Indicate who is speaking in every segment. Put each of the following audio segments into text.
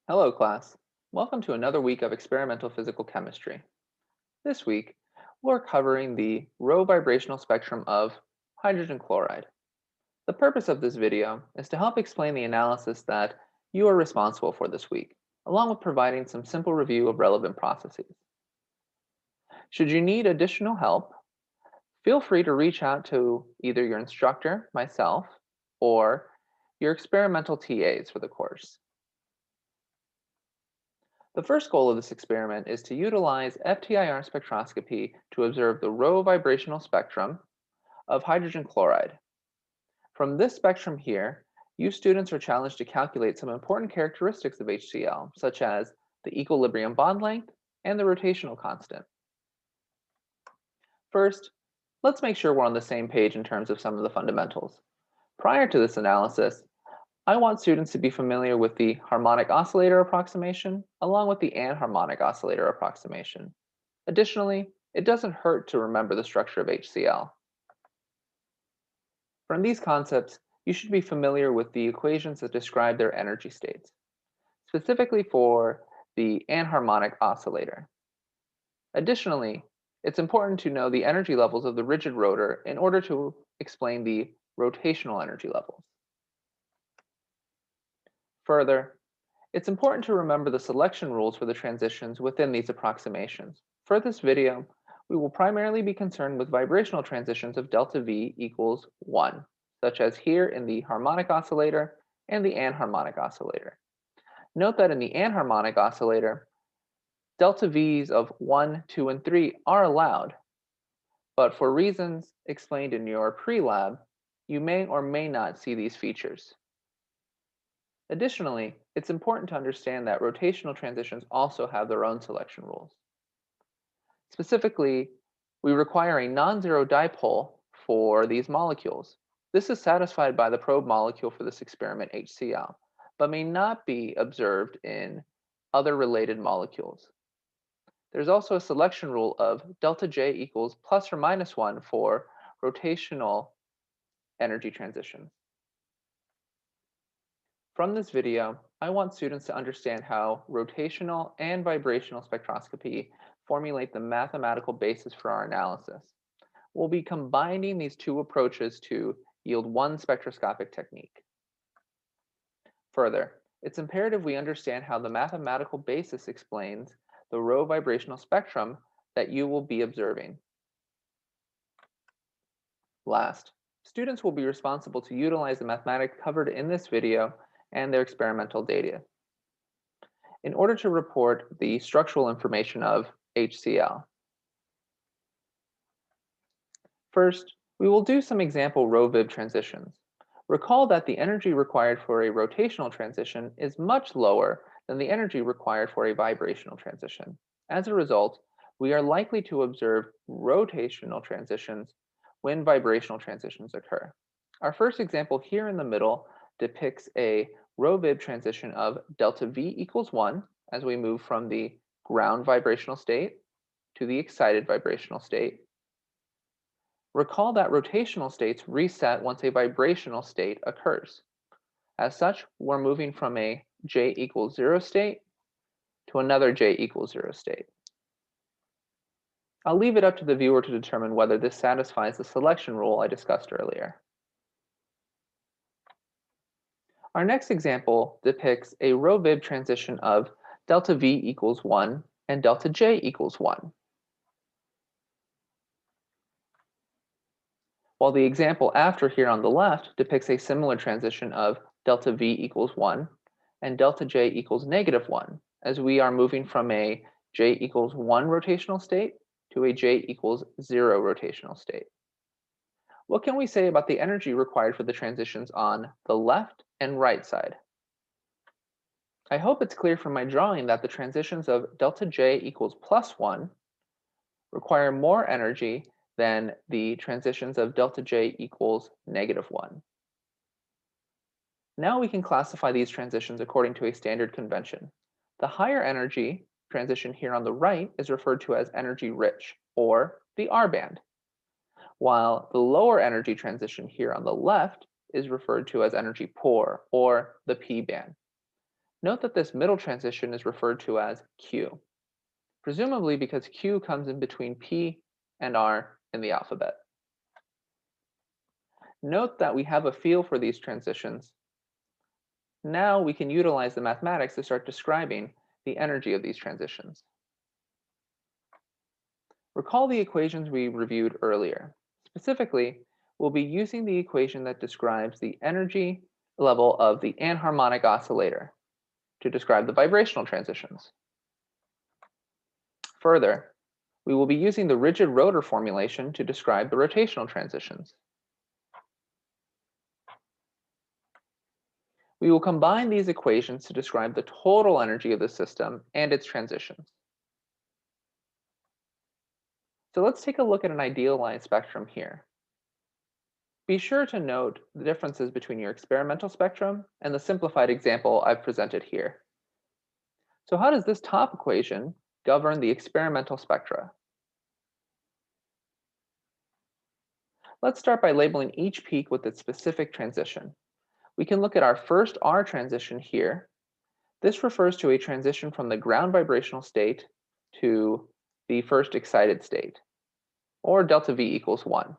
Speaker 1: Hello, class. Welcome to another week of experimental physical chemistry. This week, we're covering the rho vibrational spectrum of hydrogen chloride. The purpose of this video is to help explain the analysis that you are responsible for this week, along with providing some simple review of relevant processes. Should you need additional help, feel free to reach out to either your instructor, myself, or your experimental TAs for the course. The first goal of this experiment is to utilize FTIR spectroscopy to observe the rho vibrational spectrum of hydrogen chloride. From this spectrum here, you students are challenged to calculate some important characteristics of HCl, such as the equilibrium bond length and the rotational constant. First, let's make sure we're on the same page in terms of some of the fundamentals. Prior to this analysis, I want students to be familiar with the harmonic oscillator approximation, along with the anharmonic oscillator approximation. Additionally, it doesn't hurt to remember the structure of HCl. From these concepts, you should be familiar with the equations that describe their energy states, specifically for the anharmonic oscillator. Additionally, it's important to know the energy levels of the rigid rotor in order to explain the rotational energy levels. Further, it's important to remember the selection rules for the transitions within these approximations. For this video, we will primarily be concerned with vibrational transitions of delta V equals 1, such as here in the harmonic oscillator and the anharmonic oscillator. Note that in the anharmonic oscillator, delta V's of 1, 2, and 3 are allowed, but for reasons explained in your pre-lab, you may or may not see these features. Additionally, it's important to understand that rotational transitions also have their own selection rules. Specifically, we require a non-zero dipole for these molecules. This is satisfied by the probe molecule for this experiment, HCl, but may not be observed in other related molecules. There's also a selection rule of delta J equals plus or minus 1 for rotational energy transitions. From this video, I want students to understand how rotational and vibrational spectroscopy formulate the mathematical basis for our analysis. We'll be combining these two approaches to yield one spectroscopic technique. Further, it's imperative we understand how the mathematical basis explains the rho vibrational spectrum that you will be observing. Last, students will be responsible to utilize the mathematics covered in this video and their experimental data in order to report the structural information of HCl. First, we will do some example RoVib transitions. Recall that the energy required for a rotational transition is much lower than the energy required for a vibrational transition. As a result, we are likely to observe rotational transitions when vibrational transitions occur. Our first example here in the middle depicts a RoVib transition of delta V equals 1 as we move from the ground vibrational state to the excited vibrational state. Recall that rotational states reset once a vibrational state occurs. As such, we're moving from a J equals 0 state to another J equals 0 state. I'll leave it up to the viewer to determine whether this satisfies the selection rule I discussed earlier. Our next example depicts a RoVib transition of delta V equals 1 and delta J equals 1. While the example after here on the left depicts a similar transition of delta V equals 1 and delta J equals negative 1, as we are moving from a J equals 1 rotational state to a J equals 0 rotational state. What can we say about the energy required for the transitions on the left and right side? I hope it's clear from my drawing that the transitions of delta J equals plus 1 require more energy than the transitions of delta J equals negative 1. Now we can classify these transitions according to a standard convention. The higher energy transition here on the right is referred to as energy rich, or the R band, while the lower energy transition here on the left is referred to as energy poor, or the P band. Note that this middle transition is referred to as Q, presumably because Q comes in between P and R in the alphabet. Note that we have a feel for these transitions. Now we can utilize the mathematics to start describing the energy of these transitions. Recall the equations we reviewed earlier. Specifically, we'll be using the equation that describes the energy level of the anharmonic oscillator to describe the vibrational transitions. Further, we will be using the rigid rotor formulation to describe the rotational transitions. We will combine these equations to describe the total energy of the system and its transitions. So let's take a look at an idealized spectrum here. Be sure to note the differences between your experimental spectrum and the simplified example I've presented here. So how does this top equation govern the experimental spectra? Let's start by labeling each peak with its specific transition. We can look at our first R transition here. This refers to a transition from the ground vibrational state to the first excited state, or delta V equals 1.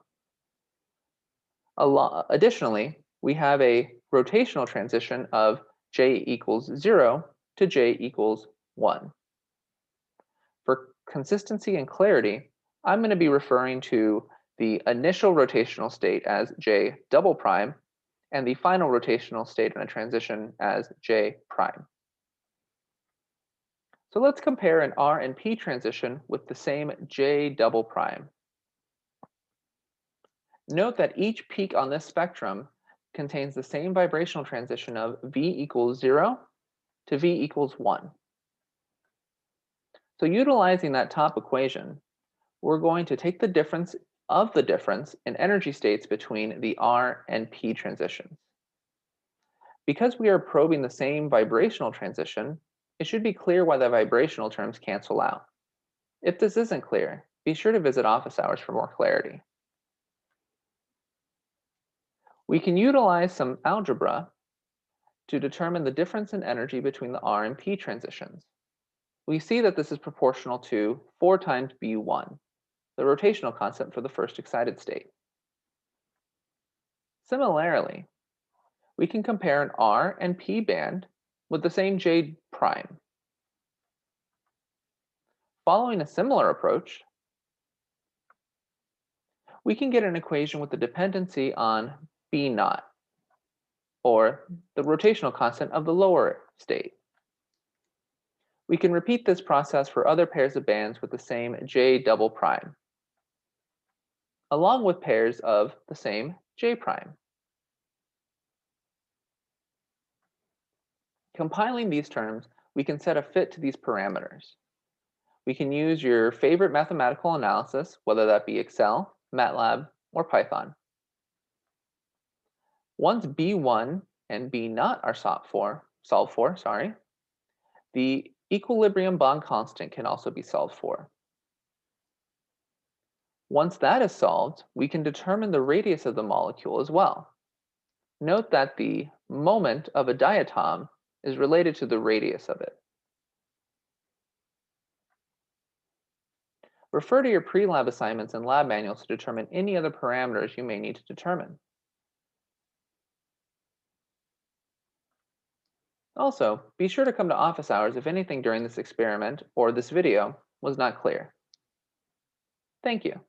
Speaker 1: Additionally, we have a rotational transition of J equals 0 to J equals 1. For consistency and clarity, I'm going to be referring to the initial rotational state as J double prime and the final rotational state in a transition as J prime. So let's compare an R and P transition with the same J double prime. Note that each peak on this spectrum contains the same vibrational transition of V equals 0 to V equals 1. So utilizing that top equation, we're going to take the difference in energy states between the R and P transitions. Because we are probing the same vibrational transition, it should be clear why the vibrational terms cancel out. If this isn't clear, be sure to visit office hours for more clarity. We can utilize some algebra to determine the difference in energy between the R and P transitions. We see that this is proportional to 4 times B1, the rotational constant for the first excited state. Similarly, we can compare an R and P band with the same J prime. Following a similar approach, we can get an equation with the dependency on B naught, or the rotational constant of the lower state. We can repeat this process for other pairs of bands with the same J double prime, along with pairs of the same J prime. Compiling these terms, we can set a fit to these parameters. We can use your favorite mathematical analysis, whether that be Excel, MATLAB, or Python. Once B1 and B naught are solved for, the equilibrium bond constant can also be solved for. Once that is solved, we can determine the radius of the molecule as well. Note that the moment of a diatom is related to the radius of it. Refer to your pre-lab assignments and lab manuals to determine any other parameters you may need to determine. Also, be sure to come to office hours if anything during this experiment or this video was not clear. Thank you.